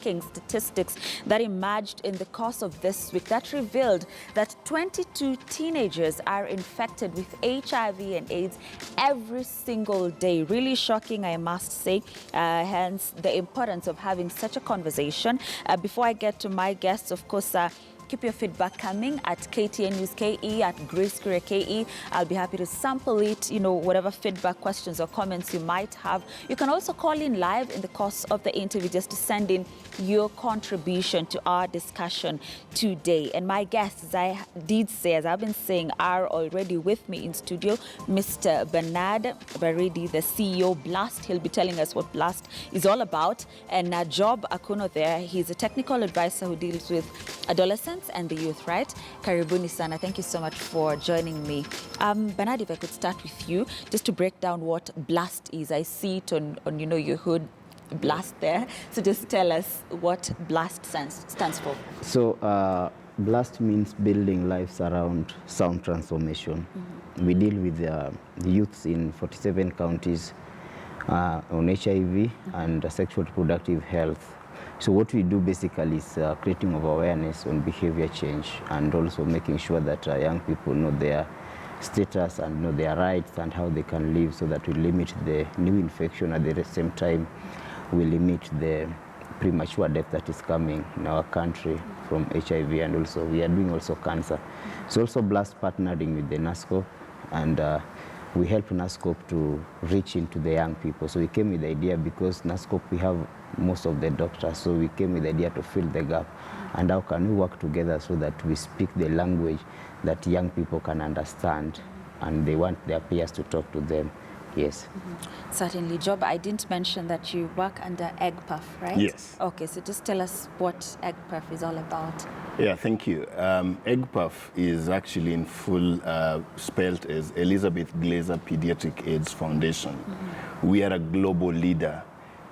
Statistics that emerged in the course of this week that revealed that 22 teenagers are infected with HIV and AIDS every single day. Really shocking, I must say, hence the importance of having such a conversation. Before I get to my guests, of course, keep your feedback coming at KTN News KE, at Grace Career KE. I'll be happy to sample it, whatever feedback, questions or comments you might have. You can also call in live in the course of the interview just to send in your contribution to our discussion today. And my guests, as I did say, as I've been saying, are already with me in studio. Mr. Bernard Baridi, the CEO Blast. He'll be telling us what Blast is all about. And Job Akuno there, he's a technical advisor who deals with adolescents and the youth, right? Karibuni sana. Thank you so much for joining me. Bernard, if I could start with you, just to break down what Blast is. I see it on your hood, Blast there. So just tell us what Blast stands for. So Blast means building lives around sound transformation. Mm-hmm. We deal with the youths in 47 counties on HIV mm-hmm. and sexual reproductive health. So what we do basically is creating of awareness on behavior change and also making sure that young people know their status and know their rights and how they can live, so that we limit the new infection. At the same time, we limit the premature death that is coming in our country from HIV, and also we are doing also cancer. So also Blast partnering with the NASCOP, and we help NASCOP to reach into the young people. So we came with the idea, because NASCOP we have most of the doctors, so we came with the idea to fill the gap. And how can we work together so that we speak the language that young people can understand, and they want their peers to talk to them. Yes. Mm-hmm. Certainly. Job, I didn't mention that you work under EGPAF, right? Yes. Okay, so just tell us what EGPAF is all about. Yeah, thank you. EGPAF is actually in full spelled as Elizabeth Glaser Pediatric AIDS Foundation. Mm-hmm. We are a global leader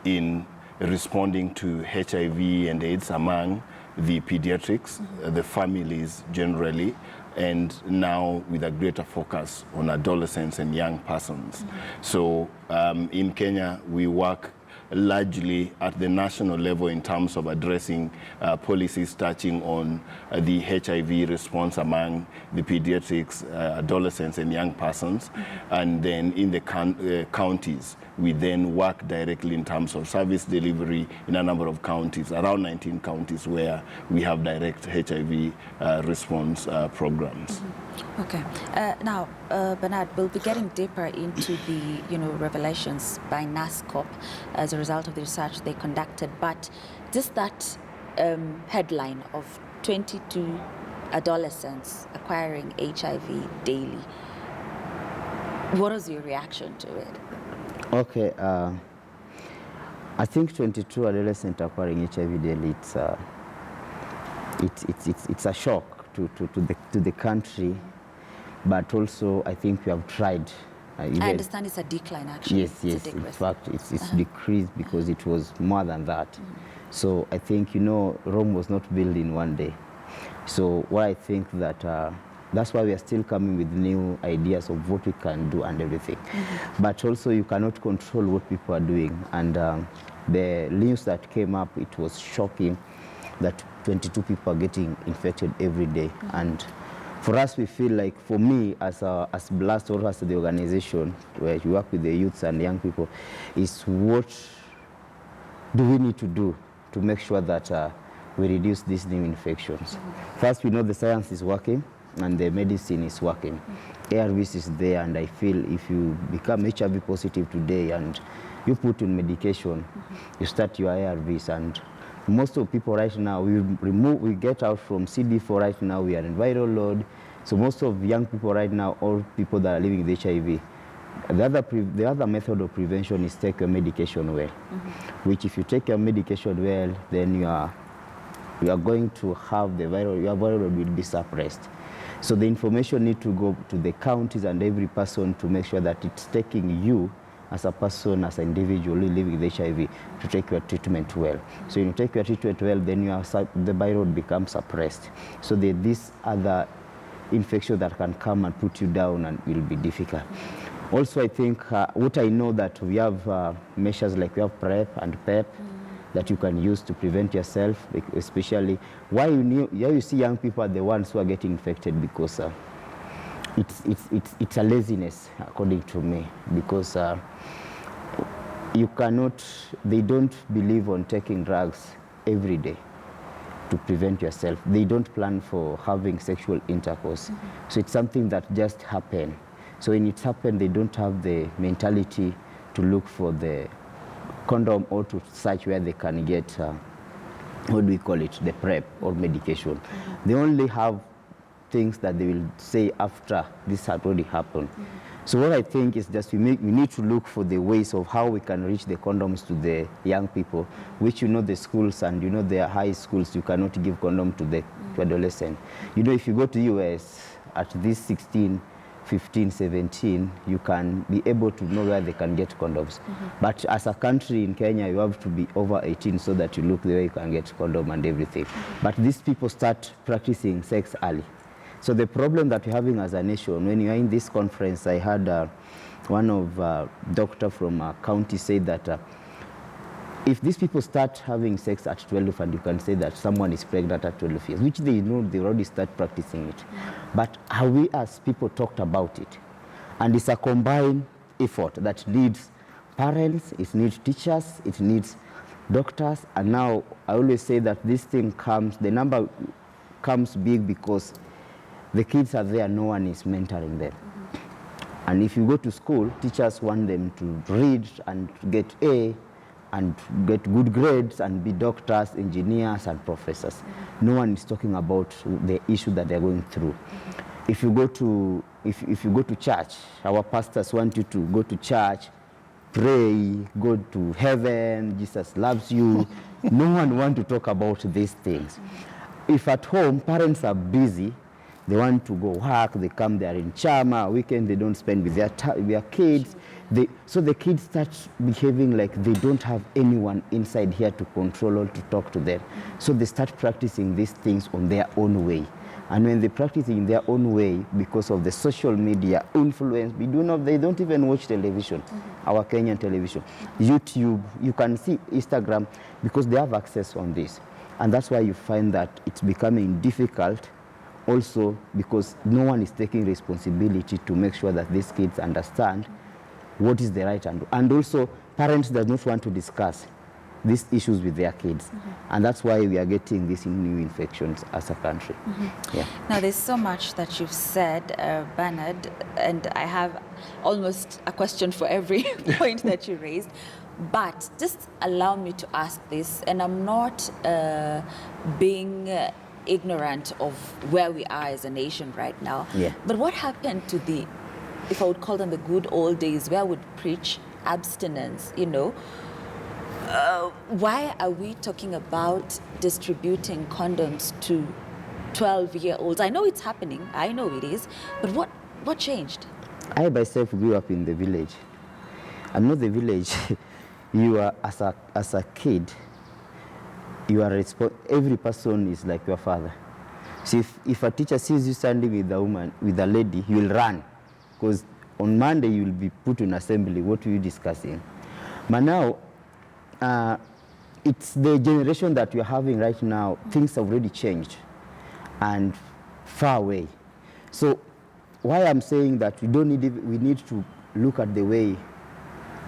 in responding to HIV and AIDS among the pediatrics, mm-hmm. The families generally, and now with a greater focus on adolescents and young persons. Mm-hmm. So in Kenya, we work largely at the national level in terms of addressing policies touching on the HIV response among the pediatrics, adolescents and young persons. Mm-hmm. And then in the counties, we then work directly in terms of service delivery in a number of counties, around 19 counties where we have direct HIV response programs. Mm-hmm. Okay. Now, Bernard, we'll be getting deeper into the revelations by NASCOP as a result of the research they conducted. But just that headline of 22 adolescents acquiring HIV daily, what was your reaction to it? Okay, I think 22 adolescents acquiring HIV daily, it's a shock to the country, but also I think we have tried. I understand it's a decline, actually. Yes. In fact, it's decreased because it was more than that. Mm-hmm. So I think, Rome was not built in one day. So what I think that that's why we are still coming with new ideas of what we can do and everything. Mm-hmm. But also you cannot control what people are doing. And the news that came up, it was shocking that 22 people are getting infected every day. Mm-hmm. And for us, we feel like, for me, as Blast or as the organization, where you work with the youths and young people, is what do we need to do to make sure that we reduce these new infections? Mm-hmm. First, we know the science is working and the medicine is working. Mm-hmm. ARVs is there, and I feel if you become HIV positive today and you put in medication, mm-hmm. you start your ARVs, and most of people right now, we get out from CD4 right now, we are in viral load. So most of young people right now, all people that are living with HIV, the other method of prevention is take your medication well. Mm-hmm. Which if you take your medication well, then you are going to have your viral load will be suppressed. So the information need to go to the counties and every person to make sure that it's taking you as a person, as an individual living with HIV, to take your treatment well. So when you take your treatment well, then the viral becomes suppressed. So this other infection that can come and put you down and will be difficult. Also, I think what I know that we have measures like we have PrEP and PEP that you can use to prevent yourself, especially why you see young people are the ones who are getting infected, because it's a laziness, according to me, because they don't believe on taking drugs every day to prevent yourself. They don't plan for having sexual intercourse. So it's something that just happened. So when it's happened, they don't have the mentality to look for the condom or to search where they can get, what do we call it, the PrEP or medication. They only have things that they will say after this had already happened. So what I think is just we need to look for the ways of how we can reach the condoms to the young people, which the schools and their high schools, you cannot give condom to adolescents. If you go to US at this 16, 15, 17, you can be able to know where they can get condoms. But as a country in Kenya, you have to be over 18 so that you look the way you can get condom and everything. But these people start practicing sex early. So the problem that we're having as a nation, when you're in this conference, I heard one of doctor from a county say that if these people start having sex at 12, and you can say that someone is pregnant at 12 years, which they know they already start practicing it. But have we as people talked about it? And it's a combined effort that needs parents, it needs teachers, it needs doctors. And now I always say that this thing the number comes big because the kids are there, no one is mentoring them. And if you go to school, teachers want them to read and get A and get good grades and be doctors, engineers, and professors. No one is talking about the issue that they're going through. If you go to church, our pastors want you to go to church, pray, go to heaven, Jesus loves you. No one wants to talk about these things. If at home parents are busy, they want to go work, they come there in Chama, weekend they don't spend with their kids. So the kids start behaving like they don't have anyone inside here to control or to talk to them. So they start practicing these things on their own way. And when they practice in their own way, because of the social media influence, they don't even watch television, our Kenyan television. YouTube, you can see Instagram, because they have access on this. And that's why you find that it's becoming difficult also, because no one is taking responsibility to make sure that these kids understand what is the right and also parents does not want to discuss these issues with their kids. And that's why we are getting these new infections as a country. Yeah. Now, there's so much that you've said, Bernard, and I have almost a question for every point that you raised. But just allow me to ask this, and I'm not being ignorant of where we are as a nation right now. Yeah. But what happened to if I would call them the good old days, where I would preach abstinence, why are we talking about distributing condoms to 12-year-olds? I know it's happening, I know it is, but what changed? I myself grew up in the village. I'm not the village. You are, as a kid, you are every person is like your father. So if a teacher sees you standing with a lady, you will run, because on Monday you will be put in assembly. What are you discussing? But now, it's the generation that we are having right now. Things have already changed and far away. So why I'm saying that we need to look at the way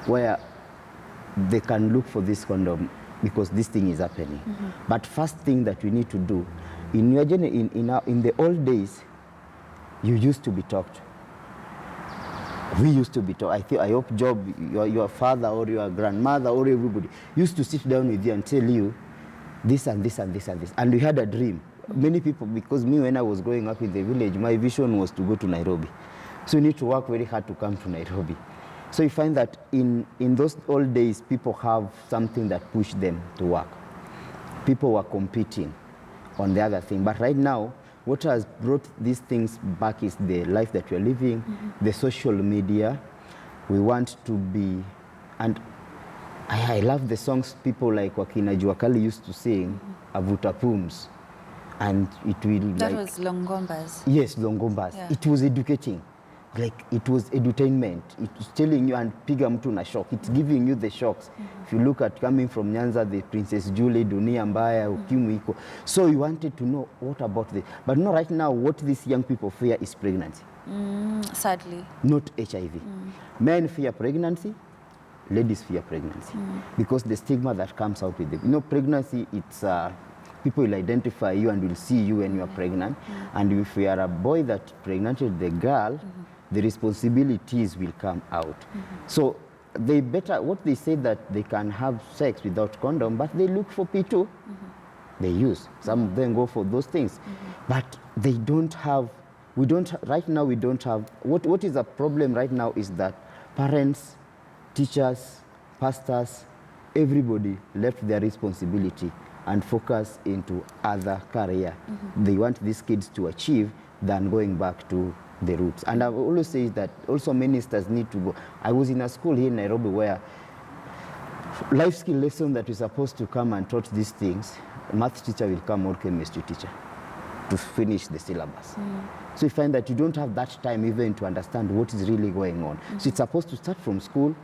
where they can look for this condom, because this thing is happening. But first thing that we need to do, in the old days, you used to be taught. We used to be taught. I hope Job, your father or your grandmother or everybody used to sit down with you and tell you this and this and this and this. And we had a dream. Many people, because me, when I was growing up in the village, my vision was to go to Nairobi. So you need to work very hard to come to Nairobi. So you find that in those old days, people have something that pushed them to work. People were competing on the other thing. But right now, what has brought these things back is the life that we're living, the social media. We want to be, and I love the songs people like Wakina Juakali used to sing, Avuta Pums. And it will That was Longombas. Yes, Longombas. Yeah. It was educating. like it was edutainment. It's telling you and piga mtu na shock. It's giving you the shocks. If you look at coming from Nyanza, the Princess Julie, Dunia Mbaya, Ukimwi iko. So you wanted to know what about this. But no, right now, what these young people fear is pregnancy. Sadly. Not HIV. Men fear pregnancy, ladies fear pregnancy. Because the stigma that comes out with it. You know, pregnancy, it's... people will identify you and will see you when you are pregnant. And if you are a boy that pregnanted the girl, the responsibilities will come out. So they better, what they say that they can have sex without condom, but they look for P2. They use. Some of them go for those things. But they don't have, right now we don't have, what is a problem right now is that parents, teachers, pastors, everybody left their responsibility and focus into other career they want these kids to achieve than going back to the roots. And I've always said that also ministers need to go. I was in a school here in Nairobi where life skill lesson that we're supposed to come and taught these things, a math teacher will come or chemistry teacher to finish the syllabus. So you find that you don't have that time even to understand what is really going on. So it's supposed to start from school,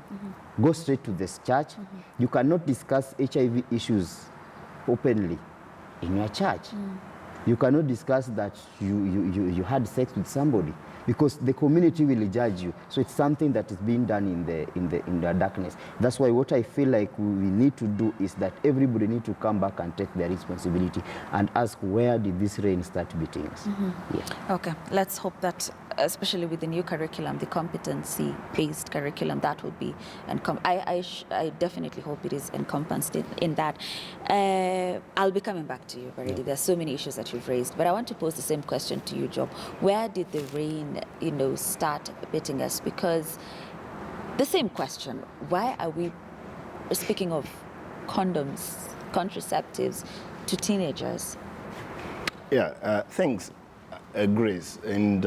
go straight to this church. You cannot discuss HIV issues openly in your church. You cannot discuss that you had sex with somebody because the community will judge you. So it's something that is being done in the darkness. That's why what I feel like we need to do is that everybody need to come back and take their responsibility and ask, where did this rain start beating us? Yeah. Okay, let's hope that, especially with the new curriculum, the competency-based curriculum, that would be, I definitely hope it is encompassed in that. I'll be coming back to you, Baridi. There's so many issues that you've raised, but I want to pose the same question to you, Job. Where did the rain, start beating us? Because the same question, why are we speaking of condoms, contraceptives to teenagers? Yeah, thanks, Grace. And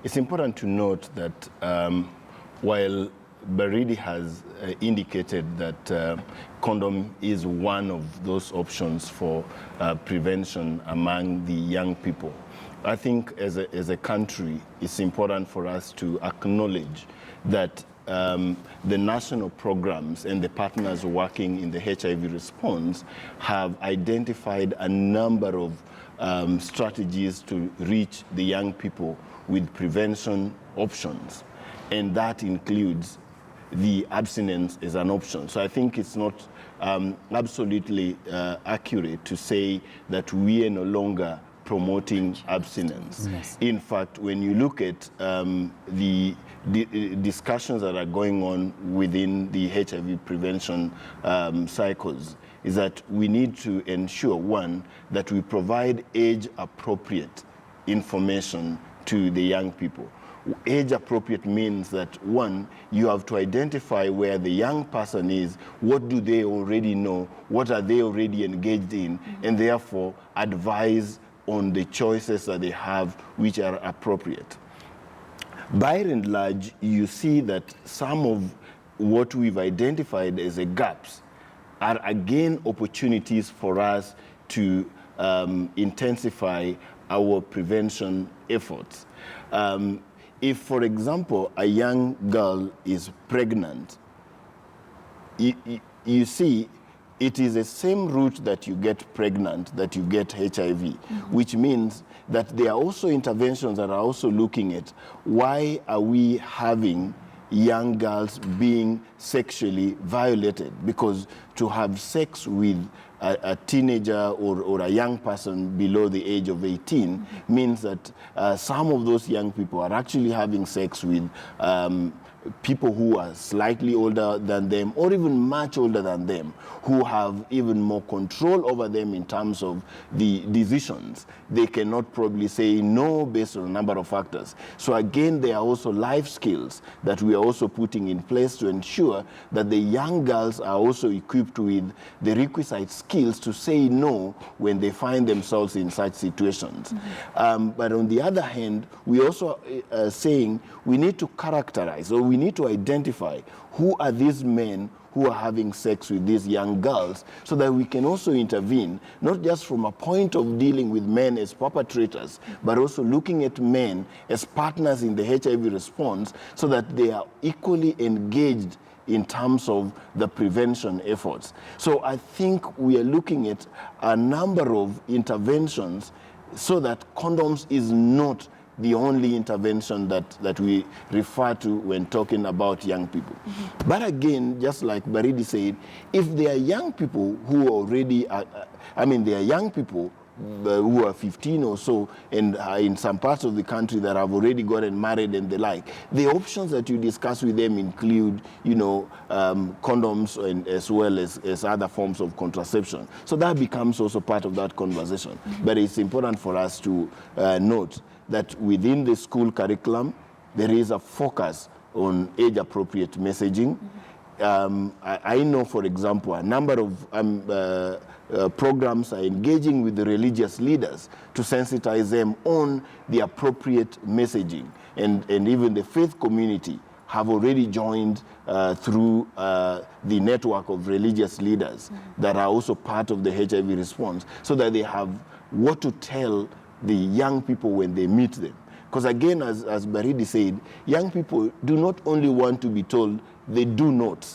it's important to note that while Baridi has indicated that condom is one of those options for prevention among the young people, I think as a country, it's important for us to acknowledge that the national programs and the partners working in the HIV response have identified a number of strategies to reach the young people with prevention options. And that includes the abstinence as an option. So I think it's not absolutely accurate to say that we are no longer promoting abstinence. Yes. In fact, when you look at the discussions that are going on within the HIV prevention cycles, is that we need to ensure, one, that we provide age-appropriate information to the young people. Age-appropriate means that, one, you have to identify where the young person is, what do they already know, what are they already engaged in, and therefore advise on the choices that they have which are appropriate. By and large, you see that some of what we've identified as the gaps are again opportunities for us to intensify our prevention efforts. If, for example, a young girl is pregnant, you see, it is the same route that you get pregnant, that you get HIV, which means that there are also interventions that are also looking at why are we having young girls being sexually violated? Because to have sex with a teenager or a young person below the age of 18 means that some of those young people are actually having sex with people who are slightly older than them or even much older than them, who have even more control over them in terms of the decisions. They cannot probably say no based on a number of factors. So again, there are also life skills that we are also putting in place to ensure that the young girls are also equipped with the requisite skills to say no when they find themselves in such situations. But on the other hand, we also are saying we need to characterize, or we need to identify who are these men who are having sex with these young girls, so that we can also intervene, not just from a point of dealing with men as perpetrators, but also looking at men as partners in the HIV response, so that they are equally engaged in terms of the prevention efforts. So I think we are looking at a number of interventions so that condoms is not the only intervention that we refer to when talking about young people. But again, just like Baridi said, if there are young people who already are, there are young people who are 15 or so, and in some parts of the country that have already gotten married and the like, the options that you discuss with them include, condoms, and as well as other forms of contraception. So that becomes also part of that conversation. But it's important for us to note that within the school curriculum, there is a focus on age-appropriate messaging. I know, for example, a number of programs are engaging with the religious leaders to sensitize them on the appropriate messaging. And even the faith community have already joined through the network of religious leaders that are also part of the HIV response, so that they have what to tell the young people when they meet them. Because again, as Baridi said, young people do not only want to be told they do not,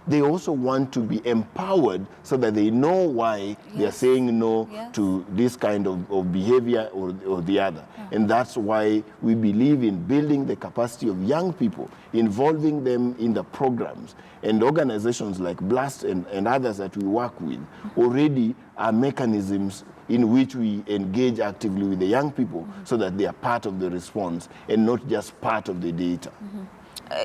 they also want to be empowered so that they know why they're saying no to this kind of behavior or the other. And that's why we believe in building the capacity of young people, involving them in the programs. And organizations like BLAST and others that we work with already are mechanisms in which we engage actively with the young people so that they are part of the response and not just part of the data.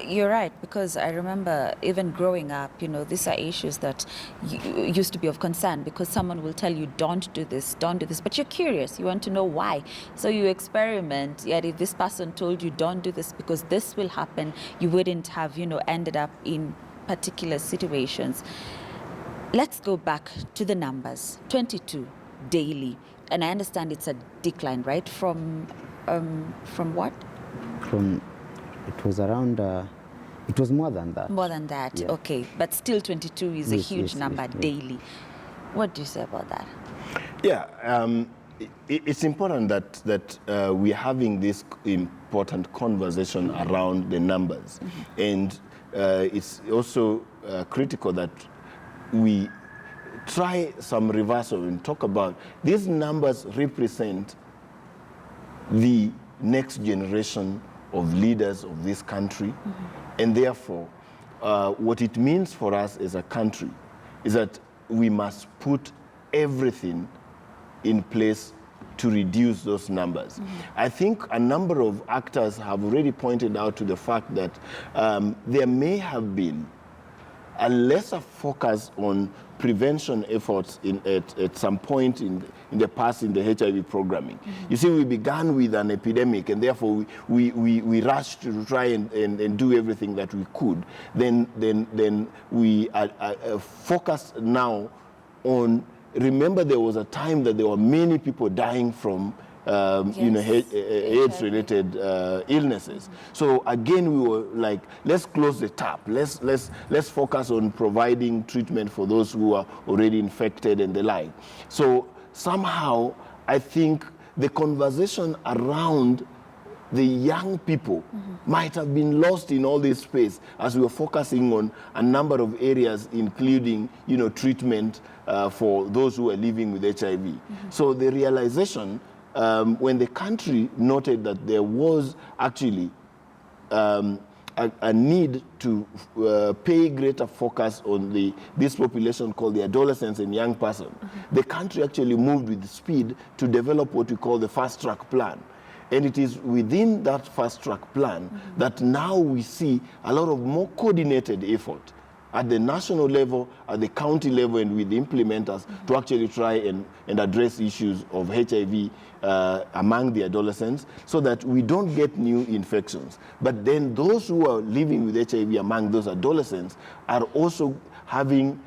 You're right, because I remember even growing up, these are issues that used to be of concern, because someone will tell you, don't do this, but you're curious, you want to know why. So you experiment, yet if this person told you, don't do this because this will happen, you wouldn't have, ended up in particular situations. Let's go back to the numbers, 22 daily. And I understand it's a decline, right? From what? It was around, it was more than that. More than that, yeah. Okay. But still 22 is a huge number daily. What do you say about that? Yeah, it's important that we're having this important conversation around the numbers. And it's also critical that we try some reversal and talk about these numbers represent the next generation of leaders of this country. And therefore, what it means for us as a country is that we must put everything in place to reduce those numbers. I think a number of actors have already pointed out to the fact that there may have been a lesser focus on prevention efforts at some point in the past in the HIV programming. You see, we began with an epidemic, and therefore we rushed to try and do everything that we could. Then we are focused now on, remember there was a time that there were many people dying from AIDS-related illnesses. So again, we were like, let's close the tap. Let's focus on providing treatment for those who are already infected and the like. So somehow, I think the conversation around the young people might have been lost in all this space as we were focusing on a number of areas, including, treatment for those who are living with HIV. So the realization, when the country noted that there was actually a need to pay greater focus on this population called the adolescents and young person, the country actually moved with speed to develop what we call the fast-track plan. And it is within that fast-track plan that now we see a lot of more coordinated effort at the national level, at the county level, and with the implementers to actually try and address issues of HIV among the adolescents, so that we don't get new infections. But then those who are living with HIV among those adolescents are also having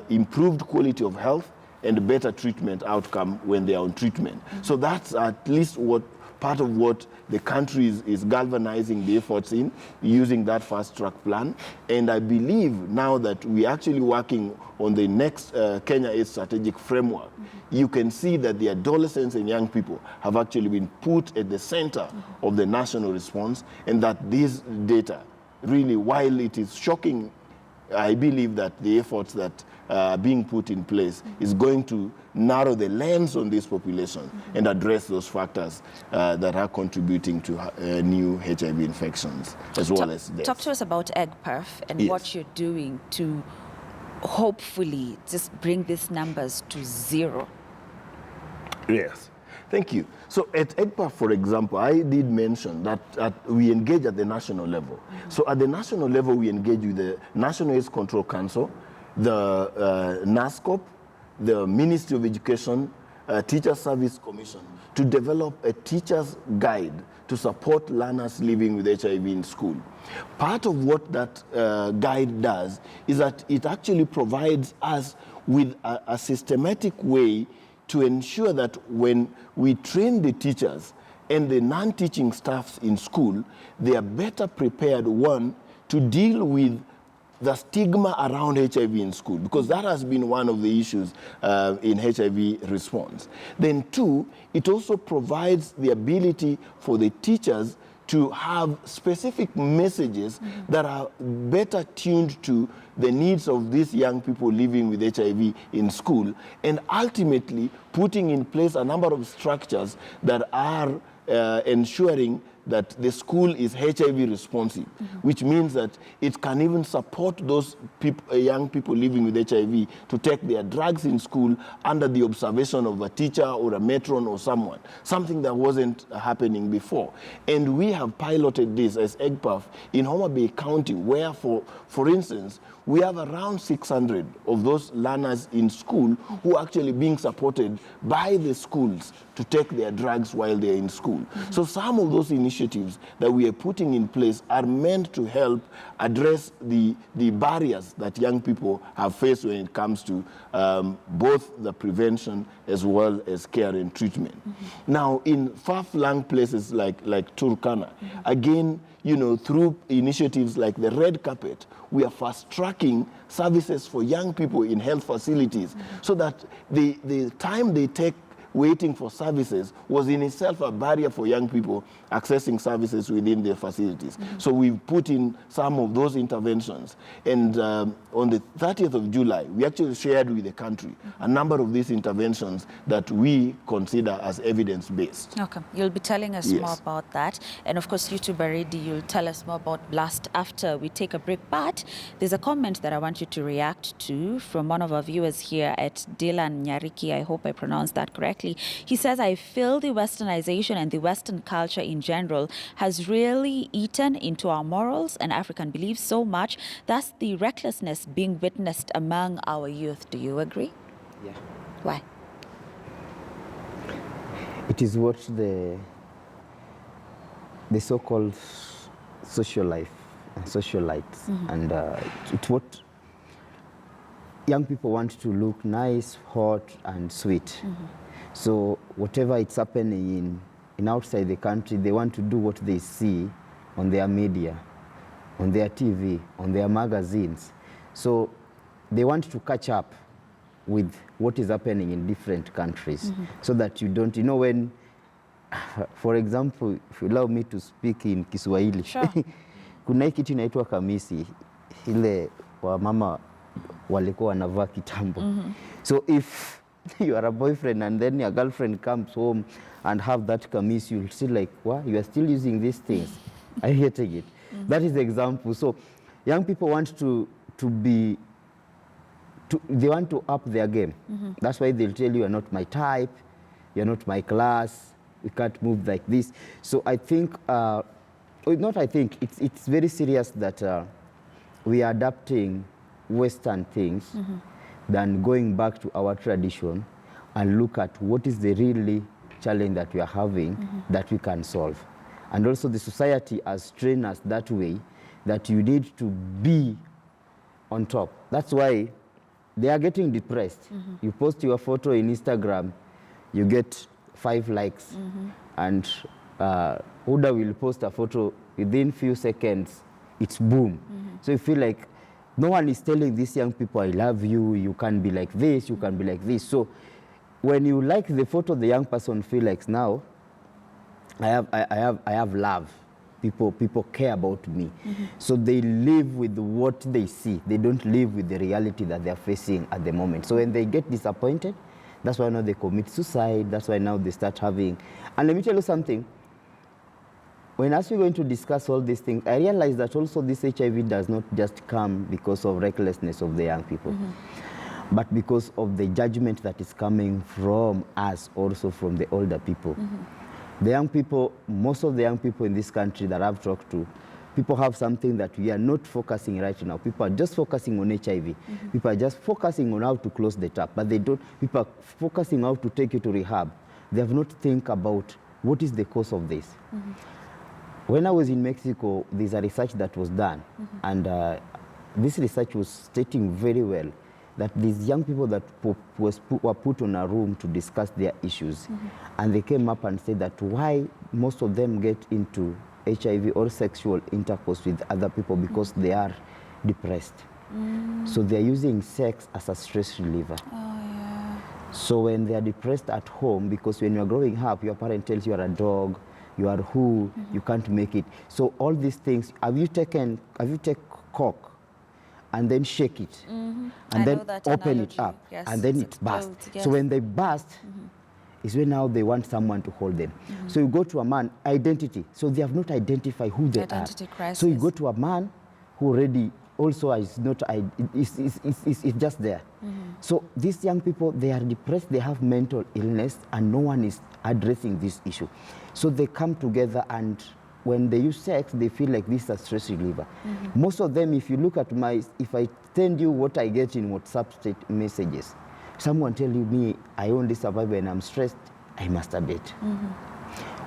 improved quality of health and better treatment outcome when they are on treatment. So that's at least what part of what the country is galvanizing the efforts in, using that fast-track plan. And I believe now that we're actually working on the next Kenya AIDS strategic framework, you can see that the adolescents and young people have actually been put at the center of the national response, and that this data, really, while it is shocking, I believe that the efforts that are being put in place is going to narrow the lens on this population and address those factors that are contributing to new HIV infections as well as deaths. Talk to us about EGPAF and what you're doing to hopefully just bring these numbers to zero. Yes. Thank you. So at EGPAF, for example, I did mention that we engage at the national level. So at the national level, we engage with the National AIDS Control Council, the NASCOP, the Ministry of Education, Teacher Service Commission, to develop a teacher's guide to support learners living with HIV in school. Part of what that guide does is that it actually provides us with a systematic way to ensure that when we train the teachers and the non-teaching staffs in school, they are better prepared, one, to deal with the stigma around HIV in school, because that has been one of the issues in HIV response. Then two, it also provides the ability for the teachers to have specific messages that are better tuned to the needs of these young people living with HIV in school, and ultimately putting in place a number of structures that are ensuring that the school is HIV responsive, which means that it can even support those young people living with HIV to take their drugs in school under the observation of a teacher or a matron or someone, something that wasn't happening before. And we have piloted this as EGPAF in Homa Bay County, where, for instance, we have around 600 of those learners in school who are actually being supported by the schools to take their drugs while they're in school. So some of those initiatives that we are putting in place are meant to help address the barriers that young people have faced when it comes to both the prevention as well as care and treatment. Now, in far-flung places like Turkana, again, you know, through initiatives like the Red Carpet, we are fast-tracking services for young people in health facilities so that the time they take waiting for services was in itself a barrier for young people accessing services within their facilities. So we've put in some of those interventions. And on the 30th of July, we actually shared with the country a number of these interventions that we consider as evidence-based. Okay, you'll be telling us more about that. And of course, YouTube already, you'll tell us more about BLAST after we take a break. But there's a comment that I want you to react to from one of our viewers here at Dylan Nyariki. I hope I pronounced that correctly. He says, I feel the westernization and the Western culture in general has really eaten into our morals and African beliefs so much, thus the recklessness being witnessed among our youth. Do you agree? Yeah. Why? It is what the so-called social life, socialites, and it's what young people want to look nice, hot, and sweet. So whatever it's happening in outside the country, they want to do what they see on their media, on their TV, on their magazines. So they want to catch up with what is happening in different countries so that you don't, you know, when, for example, if you allow me to speak in Kiswahili, Sure. kuna hii kitu inaitwa kamisi, ile wa mama walikuwa wanavaa kitambo. So if you are a boyfriend and then your girlfriend comes home and have that kamis, you'll still like, what? You are still using these things. I'm hating it. That is the example. So young people want they want to up their game. That's why they'll tell you, you're not my type, you're not my class, we can't move like this. So I think, it's very serious that we are adapting Western things than going back to our tradition and look at what is the really challenge that we are having that we can solve. And also the society has trained us that way, that you need to be on top. That's why they are getting depressed. You post your photo in Instagram, you get 5 likes. And Huda will post a photo, within few seconds, it's boom. So you feel like no one is telling these young people, I love you, you can be like this, you can be like this. So when you like the photo, the young person feels like, now I have love. People care about me. So they live with what they see. They don't live with the reality that they're facing at the moment. So when they get disappointed, that's why now they commit suicide. That's why now they start having. And let me tell you something. When as we're going to discuss all these things, I realize that also this HIV does not just come because of recklessness of the young people, but because of the judgment that is coming from us, also from the older people. The young people, most of the young people in this country that I've talked to, people have something that we are not focusing right now. People are just focusing on HIV. People are just focusing on how to close the tap, but they don't, people are focusing how to take you to rehab. They have not think about what is the cause of this. When I was in Mexico, there's a research that was done, and this research was stating very well that these young people that were put on a room to discuss their issues, and they came up and said that why most of them get into HIV or sexual intercourse with other people, because they are depressed. So they're using sex as a stress reliever. So when they are depressed at home, because when you're growing up, your parent tells you are a dog, you are who, you can't make it. So all these things, have you taken coke and then shake it, and then open it up, and then it bursts. So when they burst, is when now they want someone to hold them. So you go to a man, identity. So they have not identified who they are. Crisis. So you go to a man who already also is not, it's just there. So these young people, they are depressed, they have mental illness, and no one is addressing this issue. So they come together, and when they use sex, they feel like this is a stress reliever. Most of them, if you look at if I send you what I get in WhatsApp state messages, someone telling me, I only survive when I'm stressed, I masturbate.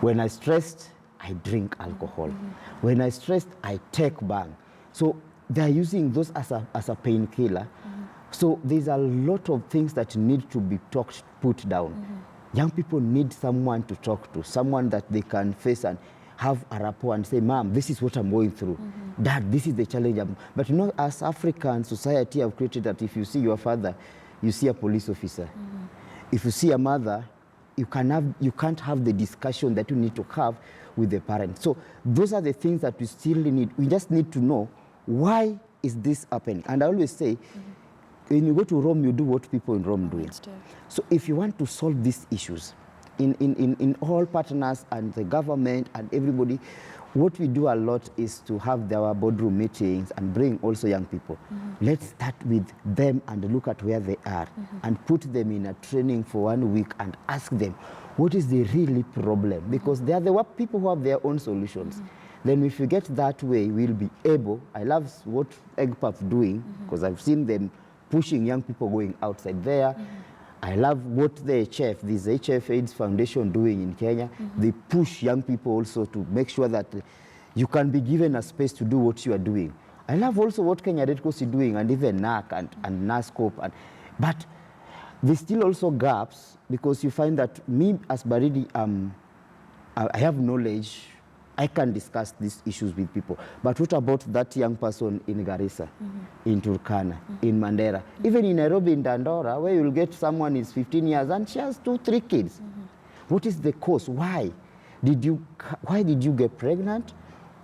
When I'm stressed, I drink alcohol. When I'm stressed, I take bang. So they're using those as a painkiller. So there's a lot of things that need to be put down. Young people need someone to talk to, someone that they can face and have a rapport and say, Mom, this is what I'm going through. Dad, this is the challenge. But you know, as African society have created that if you see your father, you see a police officer. If you see a mother, you can't have the discussion that you need to have with the parents. So those are the things that we still need. We just need to know, why is this happening? And I always say, when you go to Rome, you do what people in Rome do. So if you want to solve these issues, in all partners and the government and everybody, what we do a lot is to have our boardroom meetings and bring also young people. Let's start with them and look at where they are and put them in a training for 1 week and ask them, what is the really problem? Because they are the people who have their own solutions. Then if we get that way, we'll be able, I love what EGPAF doing, because I've seen them pushing young people going outside there. I love what the HF, this HF AIDS Foundation doing in Kenya. They push young people also to make sure that you can be given a space to do what you are doing. I love also what Kenya Red Cross is doing, and even NAC and NASCOP. But there's still also gaps, because you find that me as Baridi, I have knowledge, I can discuss these issues with people. But what about that young person in Garissa, in Turkana, in Mandera, even in Nairobi, in Dandora, where you'll get someone is 15 years and she has 2-3 kids? What is the cause? Why did you get pregnant?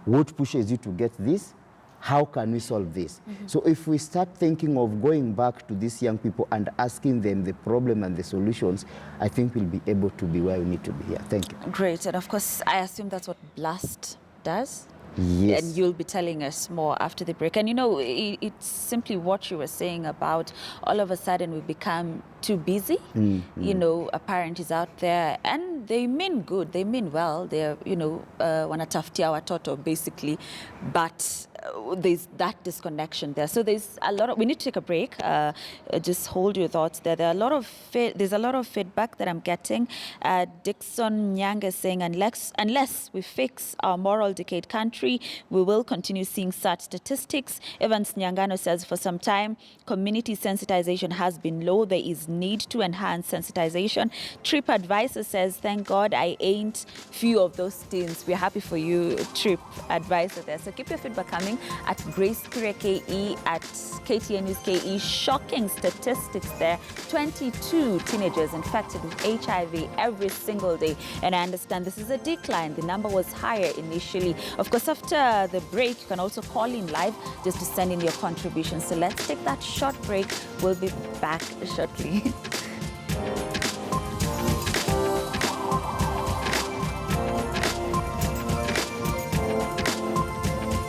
What pushes you to get this? How can we solve this? So if we start thinking of going back to these young people and asking them the problem and the solutions, I think we'll be able to be where we need to be here. Thank you. Great. And of course, I assume that's what BLAST does. Yes. And you'll be telling us more after the break. And you know, it's simply what you were saying about all of a sudden we become too busy. You know, a parent is out there and they mean good, they mean well. They're, you know, wanataftia watoto basically. But there's that disconnection there. So there's a lot of, we need to take a break. Just hold your thoughts there. There's a lot of feedback that I'm getting. Dixon Nyang is saying, unless we fix our moral decayed country, we will continue seeing such statistics. Evans Nyangano says, for some time, community sensitization has been low. There is need to enhance sensitization. Trip Advisor says, thank God I ain't few of those teens. We're happy for you, Trip Advisor there. So keep your feedback coming at Grace Kuria KE, at KTN News KE. Shocking statistics there. 22 teenagers infected with HIV every single day. And I understand this is a decline. The number was higher initially. Of course, after the break, you can also call in live just to send in your contributions. So let's take that short break. We'll be back shortly.